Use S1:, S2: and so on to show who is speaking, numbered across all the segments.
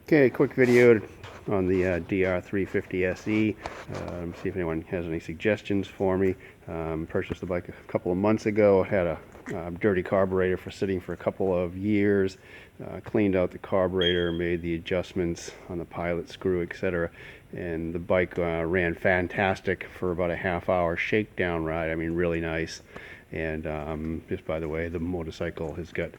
S1: Okay, quick video on the DR350 SE. See if anyone has any suggestions for me. Purchased the bike a couple of months ago. Had a dirty carburetor sitting for a couple of years. Cleaned out the carburetor, made the adjustments on the pilot screw, etc. And the bike ran fantastic for about a half-hour shakedown ride. I mean, really nice. And just by the way, the motorcycle has got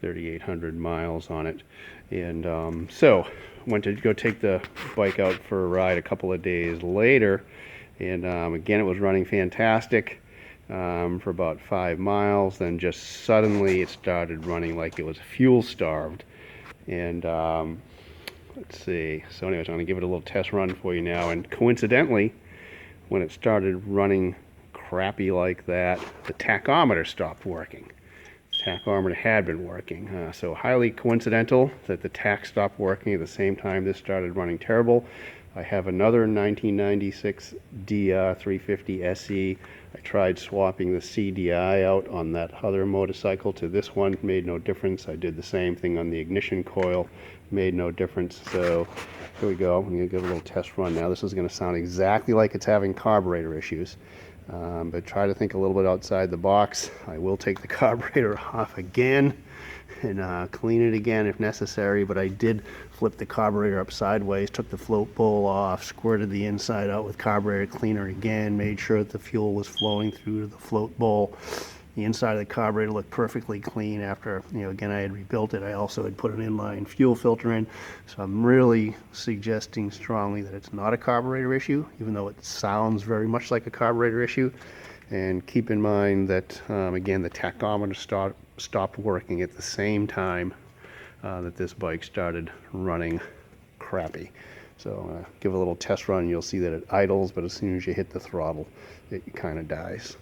S1: 3,800 miles on it. And so went to go take the bike out for a ride a couple of days later, and again it was running fantastic for about 5 miles. Then just suddenly it started running like it was fuel starved. And let's see, so anyways, I'm going to give it a little test run for you now. And coincidentally, when it started running crappy like that, the tachometer stopped working. Tachometer had been working, so highly coincidental that the tach stopped working at the same time this started running terrible. I have another 1996 DR350 SE. I tried swapping the CDI out on that other motorcycle to this one, made no difference. I did the same thing on the ignition coil, made no difference. So here we go. I'm going to give a little test run now. This is going to sound exactly like it's having carburetor issues. But try to think a little bit outside the box. I will take the carburetor off again and clean it again if necessary, but I did flip the carburetor up sideways, took the float bowl off, squirted the inside out with carburetor cleaner again, made sure that the fuel was flowing through to the float bowl. The inside of the carburetor looked perfectly clean after, again, I had rebuilt it. I also had put an inline fuel filter in. So I'm really suggesting strongly that it's not a carburetor issue, even though it sounds very much like a carburetor issue. And keep in mind that, again, the tachometer stopped working at the same time that this bike started running crappy. So give a little test run. You'll see that it idles, but as soon as you hit the throttle, it kind of dies.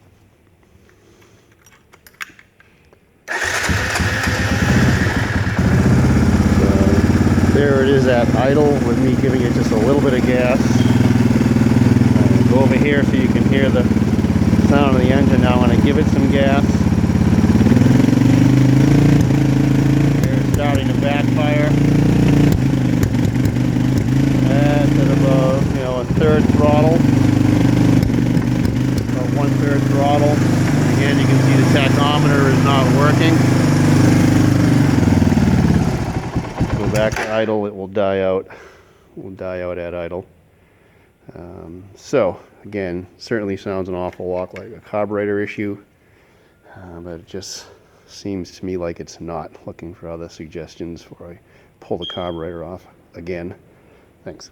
S1: There it is at idle with me giving it just a little bit of gas. Go over here so you can hear the sound of the engine. Now I'm going to give it some gas. Here it's starting to backfire. That's at about, a third throttle. About 1/3 throttle. And again, you can see the tachometer is not working. Back to idle, it will die out. Will die out at idle. So again, certainly sounds an awful lot like a carburetor issue, but it just seems to me like it's not. Looking for other suggestions before I pull the carburetor off again. Thanks.